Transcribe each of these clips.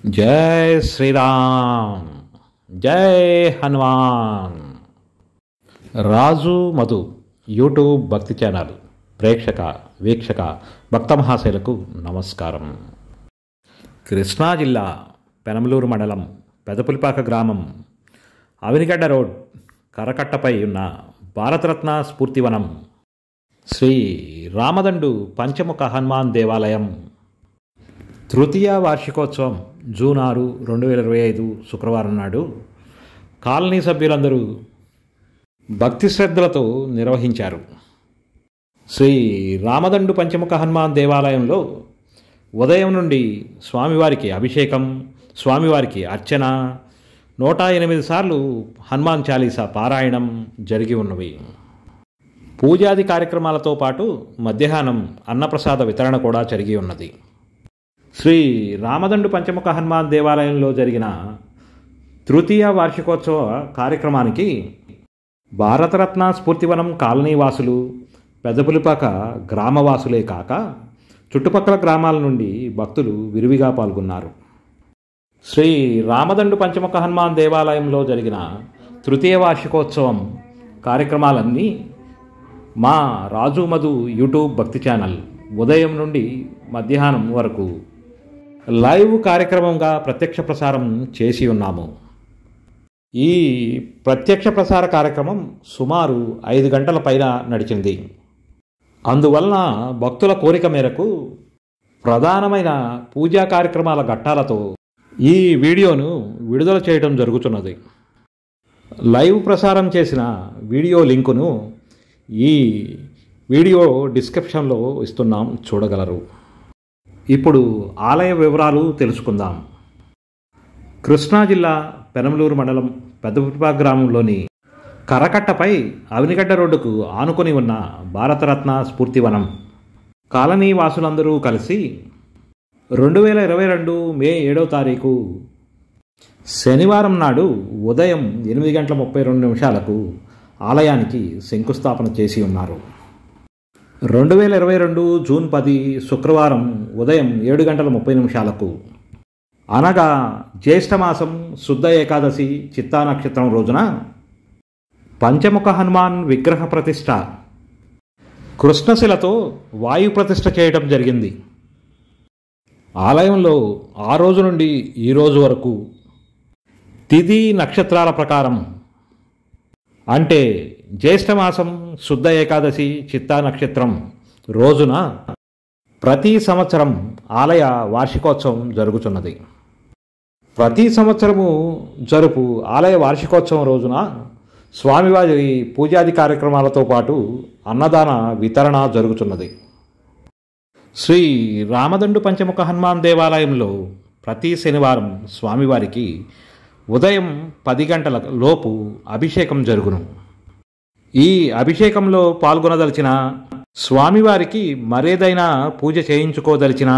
जय श्री राम, जय हनुमान। రాజు మధు యూట్యూబ్ భక్తి ఛానల్ ప్రేక్షక వీక్షక భక్త మహాశయులకు నమస్కారం. కృష్ణా జిల్లా పెనమలూరు మండలం పెదపులిపాక గ్రామం అవినిగడ్డ రోడ్ కరకట్టపై ఉన్న భారతరత్న స్ఫూర్తివనం శ్రీ రామదండు పంచముఖ హనుమాన్ దేవాలయం తృతీయ వార్షికోత్సవం జూన్ 6, 2025 శుక్రవారం నాడు కాలనీ సభ్యులందరూ భక్తి శ్రద్ధలతో నిర్వహించారు. శ్రీ రామదండు పంచముఖ హనుమాన్ దేవాలయంలో ఉదయం నుండి స్వామివారికి అభిషేకం, స్వామివారికి అర్చన, 108 సార్లు హనుమాన్ చాలీసా పారాయణం జరిగి ఉన్నవి. పూజాది కార్యక్రమాలతో పాటు మధ్యాహ్నం అన్నప్రసాద వితరణ కూడా జరిగి ఉన్నది. శ్రీ రామదండు పంచముఖ హనుమాన్ దేవాలయంలో జరిగిన తృతీయ వార్షికోత్సవ కార్యక్రమానికి భారతరత్న స్ఫూర్తివనం కాలనీ వాసులు, పెదపులిపాక గ్రామవాసులే కాక చుట్టుపక్కల గ్రామాల నుండి భక్తులు విరివిగా పాల్గొన్నారు. శ్రీ రామదండు పంచముఖ హనుమాన్ దేవాలయంలో జరిగిన తృతీయ వార్షికోత్సవం కార్యక్రమాలన్నీ మా రాజు మధు యూట్యూబ్ భక్తి ఛానల్ ఉదయం నుండి మధ్యాహ్నం వరకు లైవ్ కార్యక్రమంగా ప్రత్యక్ష ప్రసారం చేసి ఉన్నాము. ఈ ప్రత్యక్ష ప్రసార కార్యక్రమం సుమారు 5 గంటల పైన నడిచింది. అందువలన భక్తుల కోరిక మేరకు ప్రధానమైన పూజా కార్యక్రమాల ఘట్టాలతో ఈ వీడియోను విడుదల చేయడం జరుగుతున్నది. లైవ్ ప్రసారం చేసిన వీడియో లింకును ఈ వీడియో డిస్క్రిప్షన్లో ఇస్తున్నాం, చూడగలరు. ఇప్పుడు ఆలయ వివరాలు తెలుసుకుందాం. కృష్ణా జిల్లా పెనమలూరు మండలం పెదపులిపాక గ్రామంలోని కరకట్టపై అవినిగడ్డ రోడ్డుకు ఆనుకొని ఉన్న భారతరత్న స్ఫూర్తివనం కాలనీ వాసులందరూ కలిసి 2022 మే 7వ తారీఖు శనివారం నాడు ఉదయం 8:32 ఆలయానికి శంకుస్థాపన చేసి ఉన్నారు. 2022 జూన్ 10 శుక్రవారం ఉదయం 7:30 అనగా జ్యేష్ఠమాసం శుద్ధ ఏకాదశి చిత్తా నక్షత్రం రోజున పంచముఖ హనుమాన్ విగ్రహ ప్రతిష్ఠ కృష్ణశిలతో వాయు ప్రతిష్ఠ చేయడం జరిగింది. ఆలయంలో ఆ రోజు నుండి ఈ రోజు వరకు తిథి నక్షత్రాల ప్రకారం అంటే జ్యేష్ఠమాసం శుద్ధ ఏకాదశి చిత్తా నక్షత్రం రోజున ప్రతి సంవత్సరం ఆలయ వార్షికోత్సవం జరుగుతున్నది. ప్రతి సంవత్సరము జరుపు ఆలయ వార్షికోత్సవం రోజున స్వామివారి పూజాది కార్యక్రమాలతో పాటు అన్నదాన వితరణ జరుగుతున్నది. శ్రీ రామదండు పంచముఖ హనుమాన్ దేవాలయంలో ప్రతి శనివారం స్వామివారికి ఉదయం 10 గంటల లోపు అభిషేకం జరుగును. ఈ అభిషేకంలో పాల్గొనదలిచిన స్వామివారికి మరేదైనా పూజ చేయించుకోదలిచిన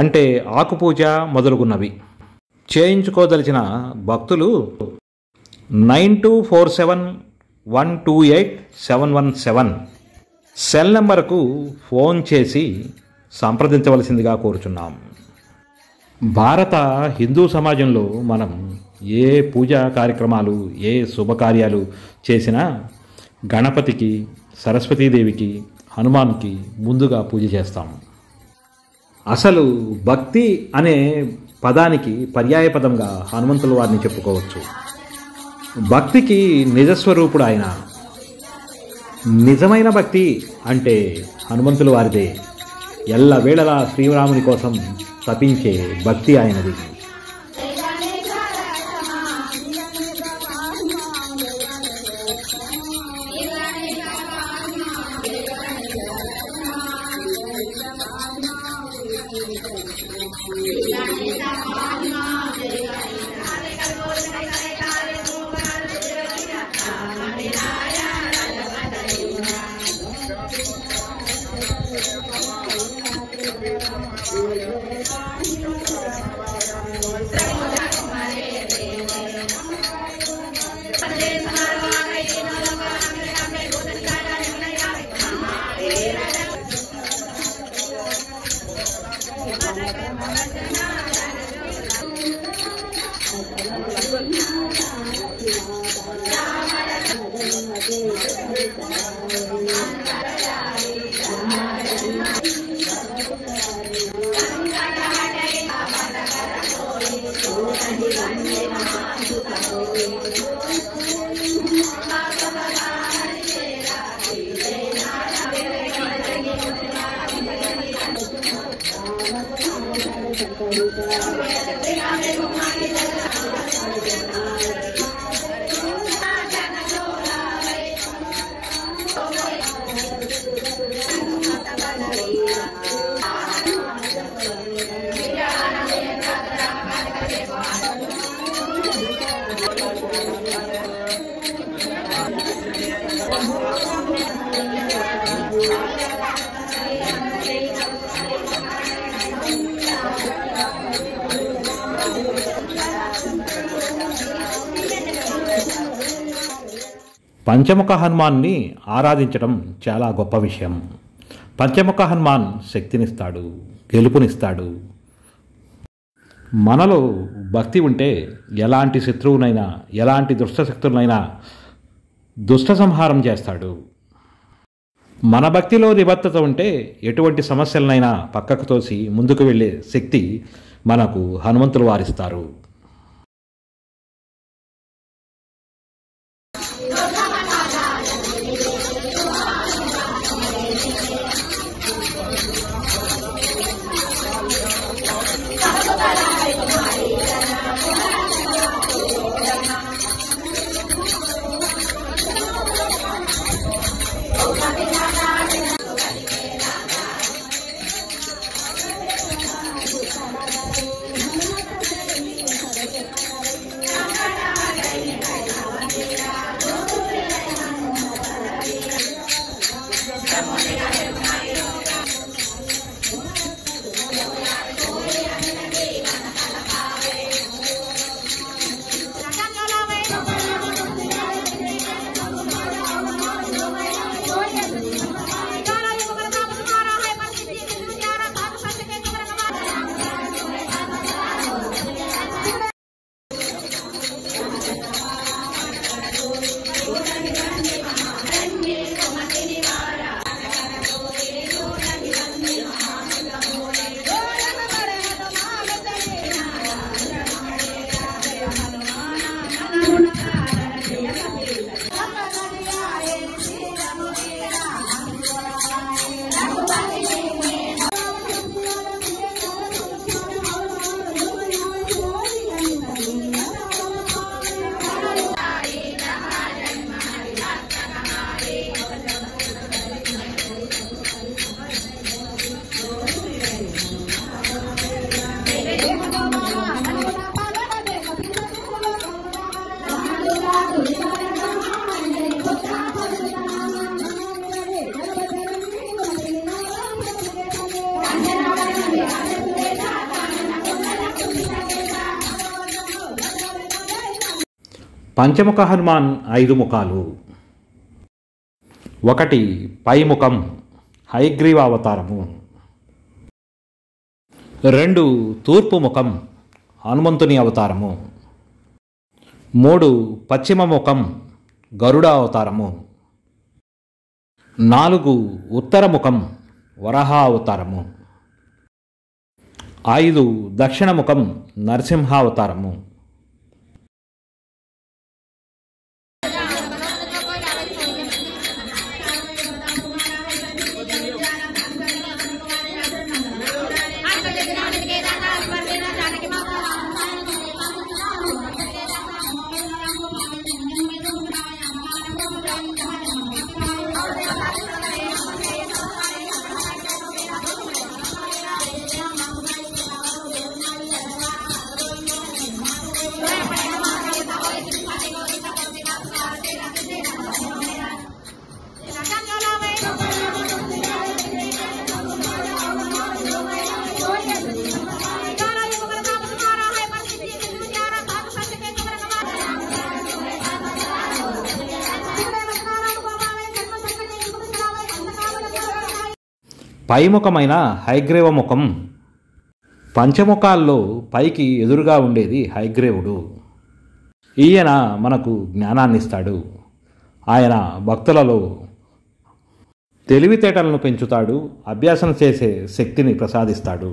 అంటే ఆకుపూజ మొదలుగున్నవి చేయించుకోదలిచిన భక్తులు 9247128717 సెల్ నెంబర్కు ఫోన్ చేసి సంప్రదించవలసిందిగా కోరుచున్నాం. భారత హిందూ సమాజంలో మనం ఏ పూజా కార్యక్రమాలు, ఏ శుభకార్యాలు చేసినా గణపతికి, సరస్వతీదేవికి, హనుమాన్కి ముందుగా పూజ చేస్తాం. అసలు భక్తి అనే పదానికి పర్యాయ పదంగా హనుమంతుల వారిని చెప్పుకోవచ్చు. భక్తికి నిజస్వరూపుడు ఆయన. నిజమైన భక్తి అంటే హనుమంతుల వారిదే. ఎల్లవేళలా శ్రీరాముని కోసం తపించే భక్తి ఆయనది. పంచముఖ హనుమాన్ని ఆరాధించడం చాలా గొప్ప విషయం. పంచముఖ హనుమాన్ శక్తినిస్తాడు, గెలుపునిస్తాడు. మనలో భక్తి ఉంటే ఎలాంటి శత్రువునైనా, ఎలాంటి దుష్టశక్తులనైనా దుష్ట సంహారం చేస్తాడు. మన భక్తిలో నిబద్ధత ఉంటే ఎటువంటి సమస్యలనైనా పక్కకు తోసి ముందుకు వెళ్ళే శక్తి మనకు హనుమంతులు వారిస్తారు. పంచముఖ హనుమాన్ 5 ముఖాలు. 1 పై ముఖం హయగ్రీవ అవతారము. 2 తూర్పు ముఖం హనుమంతుని అవతారము. 3 పశ్చిమ ముఖం గరుడ అవతారము. 4 ఉత్తర ముఖం వరాహ అవతారము. 5 దక్షిణ ముఖం నరసింహ అవతారము. పైముఖమైన హయగ్రీవ ముఖం. పంచముఖాల్లో పైకి ఎదురుగా ఉండేది హయగ్రీవుడు. ఈయన మనకు జ్ఞానాన్నిస్తాడు. ఆయన భక్తులలో తెలివితేటలను పెంచుతాడు, అభ్యాసం చేసే శక్తిని ప్రసాదిస్తాడు.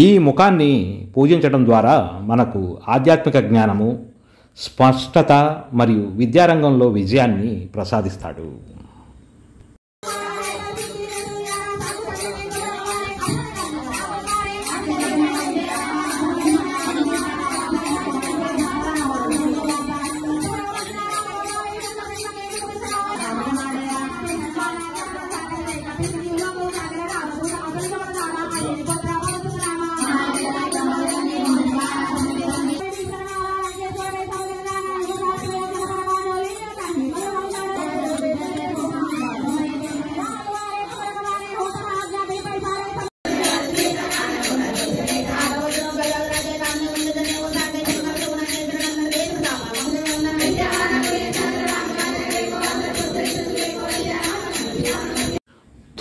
ఈ ముఖాన్ని పూజించడం ద్వారా మనకు ఆధ్యాత్మిక జ్ఞానము, స్పష్టత మరియు విద్యారంగంలో విజయాన్ని ప్రసాదిస్తాడు.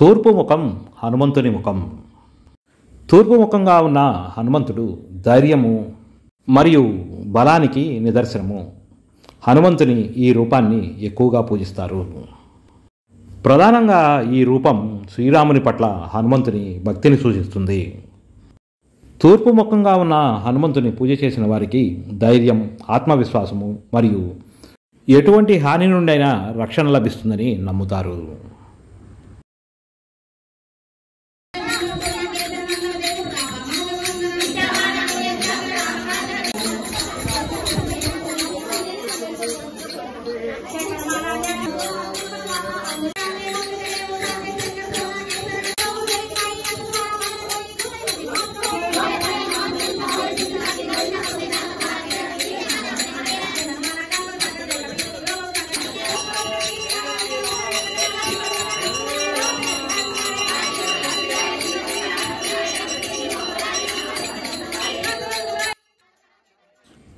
తూర్పు ముఖం హనుమంతుని ముఖం. తూర్పు ముఖంగా ఉన్న హనుమంతుడు ధైర్యము మరియు బలానికి నిదర్శనము. హనుమంతుని ఈ రూపాన్ని ఎక్కువగా పూజిస్తారు. ప్రధానంగా ఈ రూపం శ్రీరాముని పట్ల హనుమంతుని భక్తిని సూచిస్తుంది. తూర్పు ముఖంగా ఉన్న హనుమంతుని పూజ చేసిన వారికి ధైర్యం, ఆత్మవిశ్వాసము మరియు ఎటువంటి హాని నుండైనా రక్షణ లభిస్తుందని నమ్ముతారు.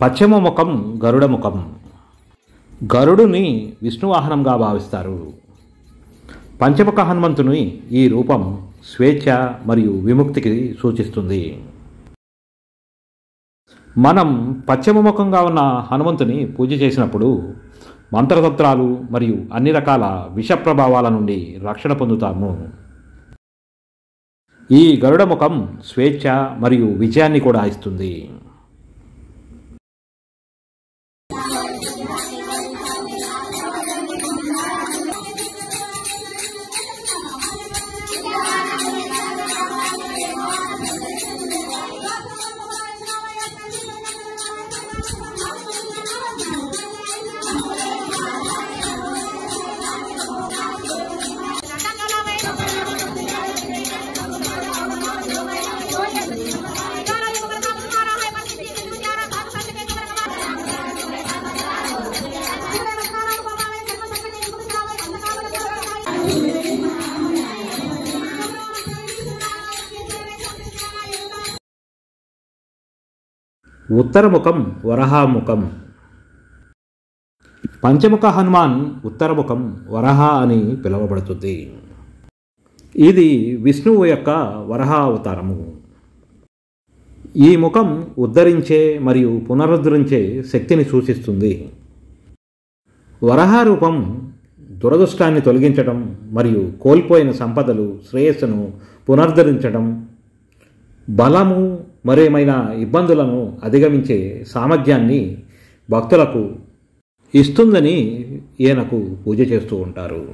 పశ్చిమ ముఖం గరుడ ముఖం. గరుడుని విష్ణువాహనంగా భావిస్తారు. పంచముఖ హనుమంతుని ఈ రూపం స్వేచ్ఛ మరియు విముక్తికి సూచిస్తుంది. మనం పశ్చిమ ముఖంగా ఉన్న హనుమంతుని పూజ చేసినప్పుడు మంత్రతంత్రాలు మరియు అన్ని రకాల విష ప్రభావాల నుండి రక్షణ పొందుతాము. ఈ గరుడ ముఖం స్వేచ్ఛ మరియు విజయాన్ని కూడా ఇస్తుంది. ఉత్తరముఖం వరహాముఖం. పంచముఖ హనుమాన్ ఉత్తరముఖం వరహ అని పిలువబడుతుంది. ఇది విష్ణువు యొక్క వరహ అవతారము. ఈ ముఖం ఉద్ధరించే మరియు పునరుద్ధరించే శక్తిని సూచిస్తుంది. వరహ రూపం దురదృష్టాన్ని తొలగించడం మరియు కోల్పోయిన సంపదలు, శ్రేయస్సును పునరుద్ధరించడం, బలము మరేమైనా ఇబ్బందులను అధిగమించే సామర్థ్యాన్ని భక్తులకు ఇస్తుందని ఈయనకు పూజ చేస్తూ ఉంటారు.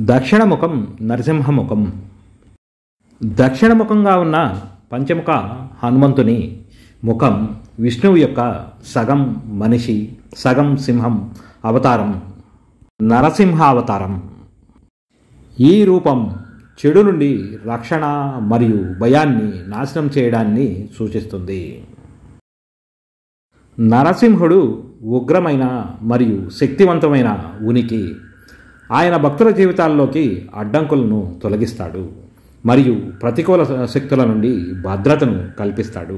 దక్షిణముఖం నరసింహముఖం. దక్షిణముఖంగా ఉన్న పంచముఖ హనుమంతుని ముఖం విష్ణువు యొక్క సగం మనిషి సగం సింహం అవతారం, నరసింహ అవతారం. ఈ రూపం చెడు నుండి రక్షణ మరియు భయాన్ని నాశనం చేయడాన్ని సూచిస్తుంది. నరసింహుడు ఉగ్రమైన మరియు శక్తివంతమైన ఉనికి. ఆయన భక్తుల జీవితాల్లోకి అడ్డంకులను తొలగిస్తాడు మరియు ప్రతికూల శక్తుల నుండి భద్రతను కల్పిస్తాడు.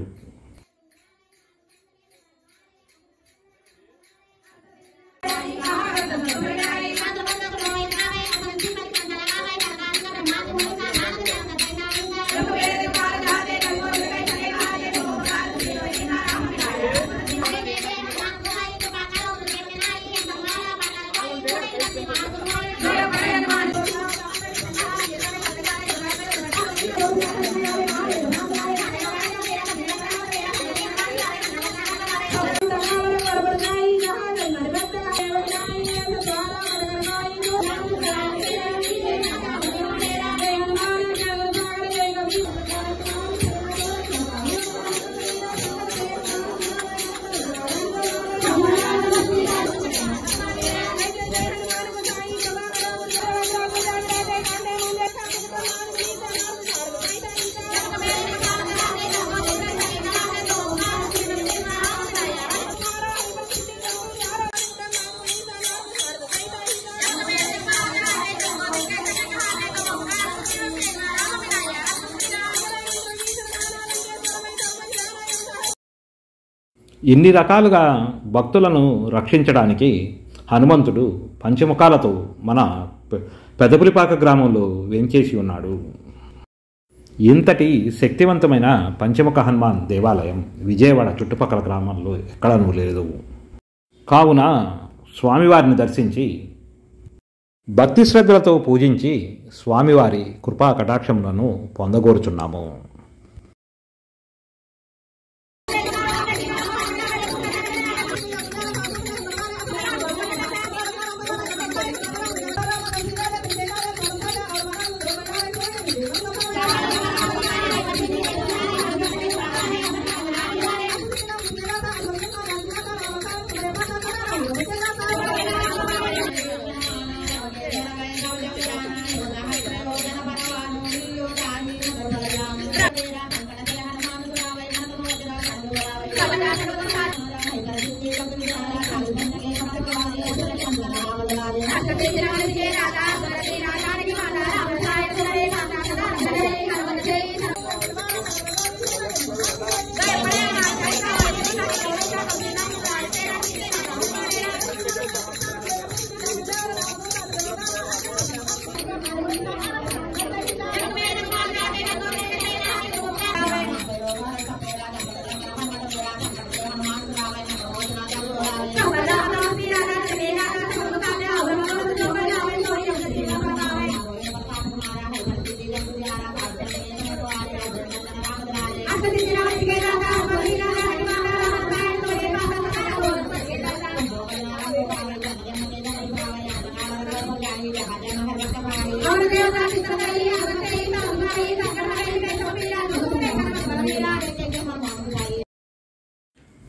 ఇన్ని రకాలుగా భక్తులను రక్షించడానికి హనుమంతుడు పంచముఖాలతో మన పెదపులిపాక గ్రామంలో వేంచేసి ఉన్నాడు. ఇంతటి శక్తివంతమైన పంచముఖ హనుమాన్ దేవాలయం విజయవాడ చుట్టుపక్కల గ్రామాల్లో ఎక్కడనూ లేదు. కావున స్వామివారిని దర్శించి భక్తి శ్రద్ధలతో పూజించి స్వామివారి కృపా కటాక్షములను పొందగోరుచున్నాము.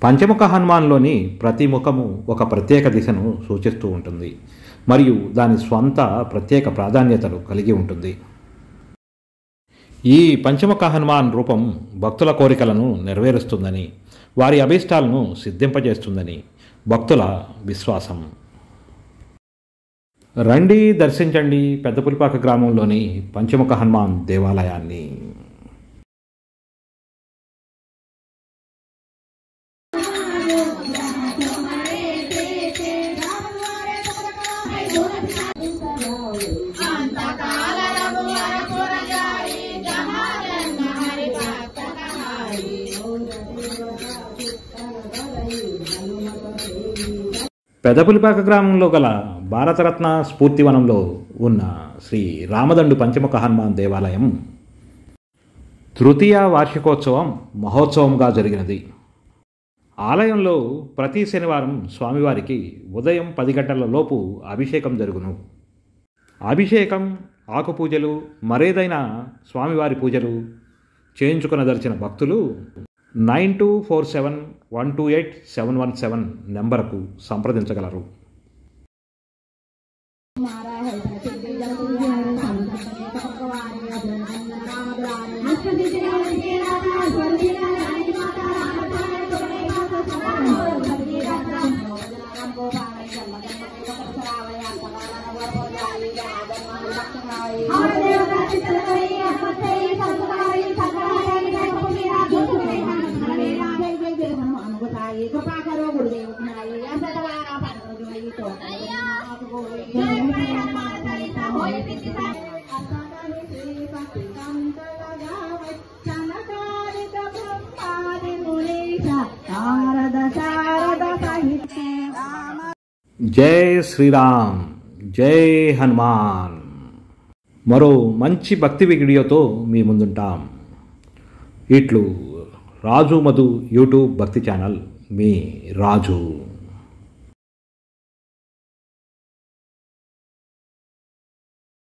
పంచముఖ హనుమాన్లోని ప్రతి ముఖము ఒక ప్రత్యేక దిశను సూచిస్తూ ఉంటుంది మరియు దాని స్వంత ప్రత్యేక ప్రాధాన్యతలు కలిగి ఉంటుంది. ఈ పంచముఖ హనుమాన్ రూపం భక్తుల కోరికలను నెరవేరుస్తుందని, వారి అభీష్టాలను సిద్ధింపజేస్తుందని భక్తుల విశ్వాసం. రండి, దర్శించండి పెద్దపులిపాక గ్రామంలోని పంచముఖ హనుమాన్ దేవాలయాన్ని. పెదపులిపాక గ్రామంలో గల భారతరత్న స్ఫూర్తివనంలో ఉన్న శ్రీ రామదండు పంచముఖ హనుమాన్ దేవాలయం తృతీయ వార్షికోత్సవం మహోత్సవంగా జరిగినది. ఆలయంలో ప్రతి శనివారం స్వామివారికి ఉదయం 10 గంటల లోపు అభిషేకం జరుగును. అభిషేకం, ఆకుపూజలు, మరేదైనా స్వామివారి పూజలు చేయించుకొనదలిచిన భక్తులు 9247128717 నెంబర్కు సంప్రదించగలరు. జై శ్రీరామ్, జై హనుమాన్. మరో మంచి భక్తి వీడియోతో మీ ముందుంటాం. ఇట్లు రాజు మధు యూట్యూబ్ భక్తి ఛానల్, మీ రాజు.